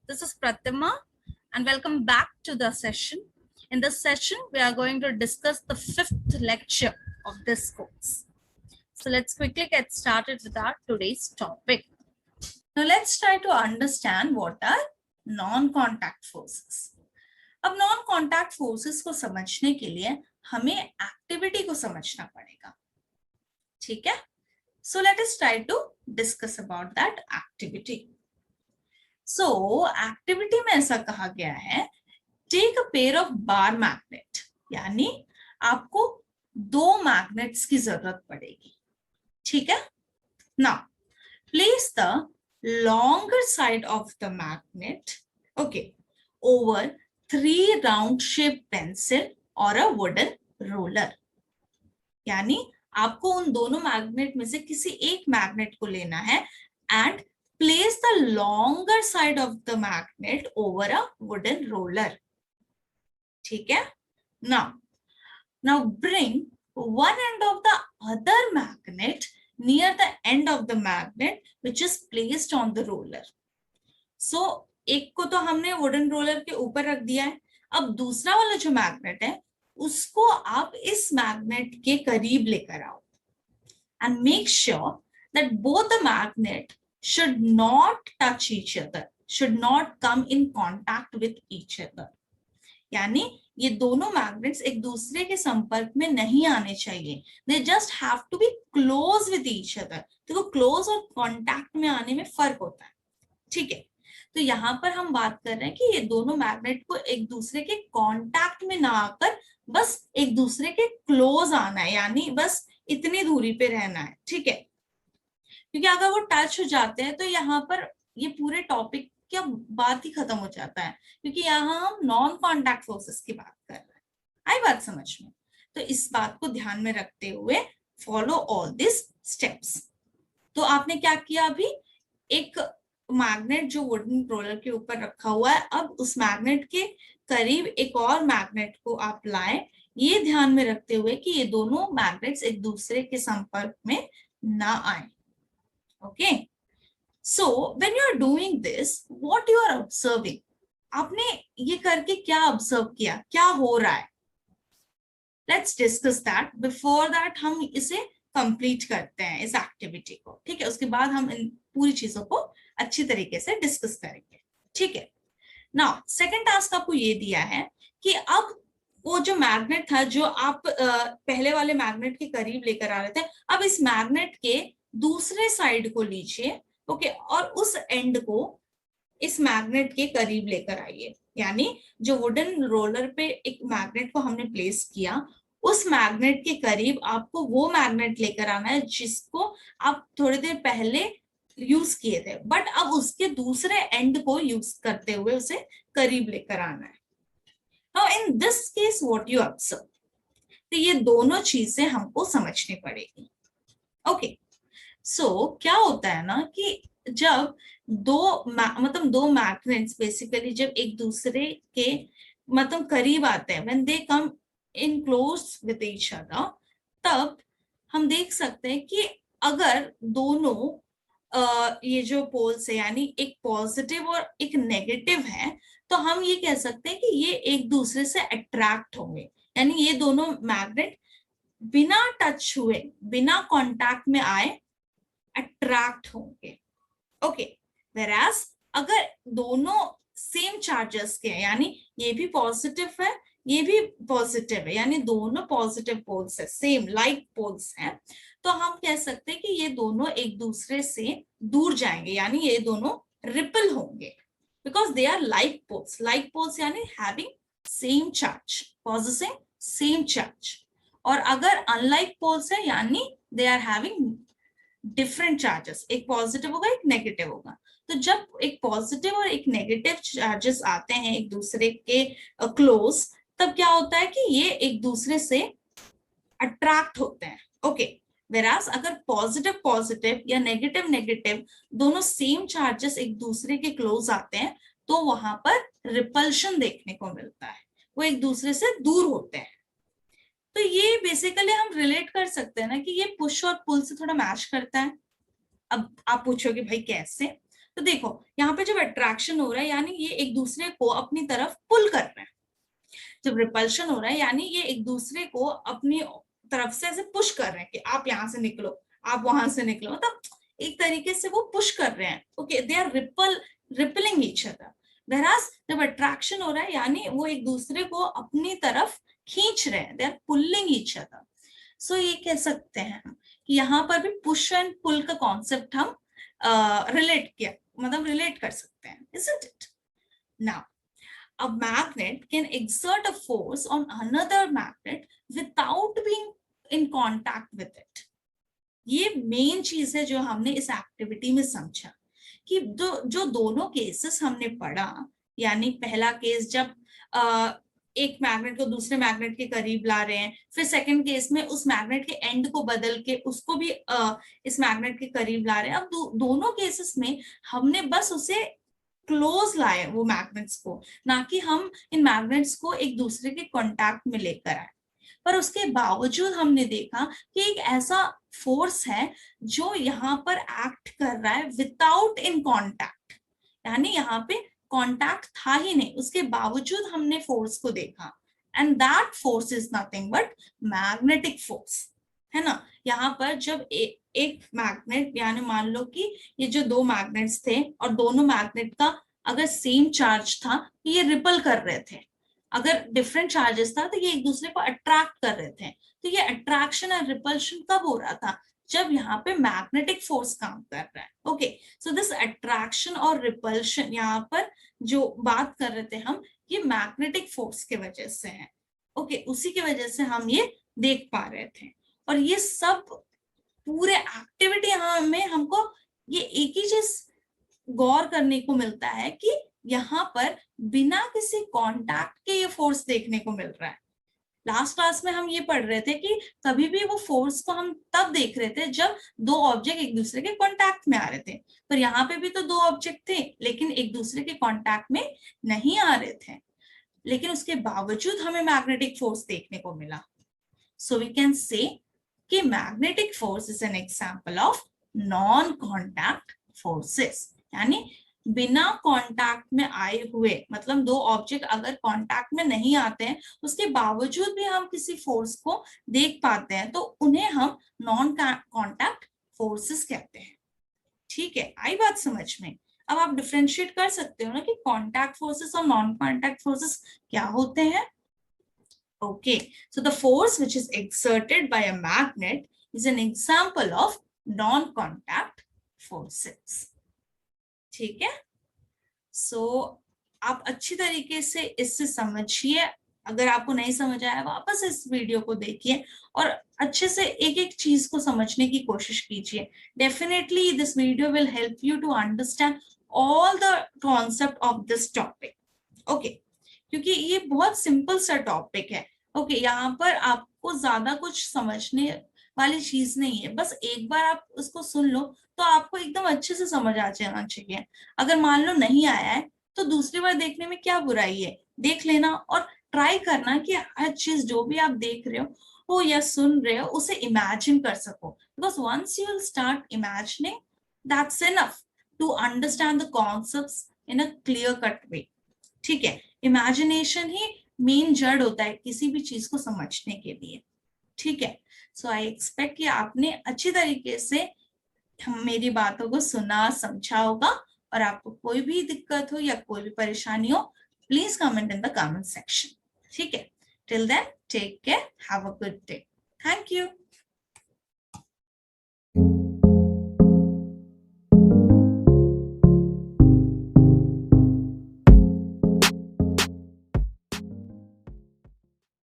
This is Pratima and welcome back to the session. In this session, we are going to discuss the fifth lecture of this course. So let's quickly get started with our today's topic. Now let's try to understand what are non-contact forces. अब non-contact forces को समझने के लिए हमें activity को समझना पड़ेगा, ठीक है? So let us try to discuss about that activity. So activity में ऐसा कहा गया है, take a pair of bar magnet, यानी आपको दो मैग्नेट्स की जरूरत पड़ेगी, ठीक है? Now place the longer side of the magnet, okay, over 3 round shaped pencil or a wooden roller. यानी आपको उन दोनों मैग्नेट में से किसी एक मैग्नेट को लेना है and place the longer side of the magnet over a wooden roller. ठीक है? Now bring one end of the other magnet near the end of the magnet which is placed on the roller. So एक को तो हमने wooden roller के ऊपर रख दिया है, अब दूसरा वाला जो मैग्नेट है उसको आप इस मैग्नेट के करीब लेकर आओ and make sure that both the magnet should not touch each other, should not come in contact with each other. यानी ये दोनों मैग्नेट्स एक दूसरे के संपर्क में नहीं आने चाहिए. They just have to be close with each other. देखो क्लोज और कांटेक्ट में आने में फर्क होता है, ठीक है? तो यहाँ पर हम बात कर रहे हैं कि ये दोनों मैग्नेट को एक दूसरे के कांटेक्ट में ना आकर बस एक दूसरे के क्लोज आना है, यानी बस इतनी दूरी पे रहना है, ठीक है? क्योंकि अगर वो टच हो जाते हैं तो यहाँ पर ये पूरे टॉपिक क्या बात ही खत्म हो जाता है, क्योंकि यहाँ हम नॉन कॉन्टैक्ट फोर्सेस की बात कर रहे हैं. आई बात समझ में? तो इस बात को ध्यान में रखते हुए फॉलो ऑल दिस स्टेप्स. तो आपने क्या किया, अभी एक मैग्नेट जो वुडन रोलर के ऊपर रखा हुआ है, अब उस मैग्नेट के करीब एक और मैग्नेट को आप लाएं, ये ध्यान में रखते हुए कि ये दोनों मैग्नेट्स एक दूसरे के संपर्क में ना आए. Okay, so when you are doing this, what you are observing, आपने ये करके क्या ऑब्जर्व किया, क्या हो रहा है? Let's discuss that. Before that हम इसे कंप्लीट करते हैं इस एक्टिविटी को, ठीक है? उसके बाद हम इन पूरी चीजों को अच्छी तरीके से डिस्कस करेंगे, ठीक है? नाउ सेकंड टास्क आपको ये दिया है कि अब वो जो मैग्नेट था जो आप पहले वाले मैग्नेट के करीब लेकर आ रहे थे, अब इस मैग्नेट के दूसरे साइड को लीजिए, ओके, और उस एंड को इस मैग्नेट के करीब लेकर आइए. यानी जो वुडन रोलर पे एक मैग्नेट को हमने प्लेस किया, उस मैग्नेट के करीब आपको वो मैग्नेट लेकर आना है जिसको आप थोड़ी देर पहले यूज किए थे, बट अब उसके दूसरे एंड को यूज करते हुए उसे करीब लेकर आना है. Now in this case what you observe, तो ये दोनों चीजें हमको समझनी पड़ेगी. ओके, सो क्या होता है ना कि जब दो मैग्नेट्स बेसिकली जब एक दूसरे के मतलब करीब आते हैं, when they come in close with each other, तब हम देख सकते हैं कि अगर दोनों ये जो पोल्स है, यानी एक पॉजिटिव और एक नेगेटिव है, तो हम ये कह सकते हैं कि ये एक दूसरे से अट्रैक्ट होंगे. यानी ये दोनों मैग्नेट बिना टच हुए, बिना कांटेक्ट में आए अट्रैक्ट होंगे. ओके, वेरास अगर दोनों सेम चार्जेस के हैं, यानी ये भी पॉजिटिव है, ये भी पॉजिटिव है, यानी दोनों पॉजिटिव पोल्स है, सेम लाइक पोल्स हैं, तो हम कह सकते हैं कि ये दोनों एक दूसरे से दूर जाएंगे, यानी ये दोनों रिपल होंगे, because they are like poles. Like poles यानी having same charge, possessing same charge. और अगर unlike poles है यानी they are having different charges. एक पॉजिटिव होगा, एक नेगेटिव होगा. तो जब एक पॉजिटिव और एक नेगेटिव चार्जेस आते हैं एक दूसरे के क्लोज, तब क्या होता है कि ये एक दूसरे से अट्रैक्ट होते हैं. ओके, वेरास अगर पॉजिटिव पॉजिटिव या नेगेटिव नेगेटिव दोनों सेम चार्जेस एक दूसरे के क्लोज आते हैं, तो वहां पर रिपल्शन देखने को मिलता है, वो एक दूसरे से दूर होते हैं. तो ये बेसिकली हम रिलेट कर सकते हैं ना कि ये पुश और पुल से थोड़ा मैच करता है. अब आप पूछोगे भाई कैसे? तो देखो यहाँ पे जब अट्रैक्शन हो रहा है यानी ये एक दूसरे को अपनी तरफ पुल कर रहे हैं, जब रिपल्शन हो रहा है यानी ये एक दूसरे को अपनी तरफ से ऐसे पुश कर रहे हैं कि आप यहाँ से निकलो, आप वहां से निकलो, मतलब एक तरीके से वो पुश कर रहे हैं। Okay, they are rippling each other. whereas जब अट्रैक्शन हो रहा है यानी वो एक दूसरे को अपनी तरफ खींच रहे हैं, they are pulling each other. So ये कह सकते हैं कि यहाँ पर भी पुश एंड पुल का कॉन्सेप्ट हम रिलेट किया, मतलब रिलेट कर सकते हैं, isn't it? Now, a magnet can exert a force on another magnet without being in contact with it. ये मेन चीज है जो हमने इस एक्टिविटी में समझा कि जो दोनों केसेस हमने पढ़ा, यानी पहला केस जब एक मैग्नेट को दूसरे मैग्नेट के करीब ला रहे हैं, फिर सेकंड केस में उस मैग्नेट के एंड को बदल के उसको भी इस मैग्नेट के करीब ला रहे हैं। अब दोनों केसेस में हमने बस उसे क्लोज लाए वो मैग्नेट्स को, ना कि हम इन मैग्नेट्स को एक दूसरे के कांटेक्ट में लेकर आए। पर उसके बावजूद हमने देखा कि एक ऐसा फोर्स है जो यहाँ पर एक्ट कर रहा है विदाउट इन कांटेक्ट, यानी यहाँ पे कांटेक्ट था ही नहीं, उसके बावजूद हमने फोर्स को देखा, and that force is nothing but magnetic force, है ना। यहाँ पर जब एक मैग्नेट, यानी मान लो कि ये जो दो मैग्नेट्स थे और दोनों मैग्नेट का अगर सेम चार्ज था तो ये रिपल कर रहे थे, अगर डिफरेंट चार्जेस था तो ये एक दूसरे को अट्रैक्ट कर रहे थे। तो ये अट्रैक्शन और रिपल्शन कब हो रहा था? जब यहाँ पे मैग्नेटिक फोर्स काम कर रहा है। ओके, सो दिस अट्रैक्शन और रिपल्शन यहाँ पर जो बात कर रहे थे हम, ये मैग्नेटिक फोर्स के वजह से है। ओके, उसी की वजह से हम ये देख पा रहे थे। और ये सब पूरे एक्टिविटी में हमको ये एक ही चीज गौर करने को मिलता है कि यहाँ पर बिना किसी कांटेक्ट के ये फोर्स देखने को मिल रहा है। लास्ट क्लास में हम ये पढ़ रहे थे कि कभी भी वो फोर्स को हम तब देख रहे थे जब दो ऑब्जेक्ट एक दूसरे के कांटेक्ट में आ रहे थे, पर यहाँ पे भी तो दो ऑब्जेक्ट थे लेकिन एक दूसरे के कांटेक्ट में नहीं आ रहे थे, लेकिन उसके बावजूद हमें मैग्नेटिक फोर्स देखने को मिला। सो वी कैन से कि magnetic force is an example of non contact forces, यानी बिना कांटेक्ट में आए हुए, मतलब दो ऑब्जेक्ट अगर कांटेक्ट में नहीं आते हैं उसके बावजूद भी हम किसी फोर्स को देख पाते हैं तो उन्हें हम नॉन कांटेक्ट फोर्सेस कहते हैं। ठीक है, आई बात समझ में? अब आप डिफरेंशिएट कर सकते हो ना कि कांटेक्ट फोर्सेस और नॉन कांटेक्ट फोर्सेस क्या होते हैं। Okay, so the force which is exerted by a magnet is an example of non contact forces. ठीक है, सो आप अच्छी तरीके से इससे समझिए। अगर आपको नहीं समझ आया वापस इस वीडियो को देखिए और अच्छे से एक एक चीज को समझने की कोशिश कीजिए। Definitely this video will help you to understand all the concept of this topic. Okay, क्योंकि ये बहुत सिंपल सा टॉपिक है। ओके, यहाँ पर आपको ज्यादा कुछ समझने वाली चीज नहीं है, बस एक बार आप उसको सुन लो तो आपको एकदम अच्छे से समझ आ जाना चाहिए। अगर मान लो नहीं आया है तो दूसरी बार देखने में क्या बुराई है, देख लेना और ट्राई करना कि हर चीज जो भी आप देख रहे हो या सुन रहे हो उसे इमेजिन कर सको, because once you will start imagining that's enough to understand the concepts in a clear cut way. ठीक है, इमेजिनेशन ही मेन जड़ होता है किसी भी चीज को समझने के लिए। ठीक है, सो आई एक्सपेक्ट कि आपने अच्छी तरीके से मेरी बातों को सुना समझा होगा, और आपको कोई भी दिक्कत हो या कोई भी परेशानी हो please comment in the comment section. ठीक है, till then take care, have a good day, thank you.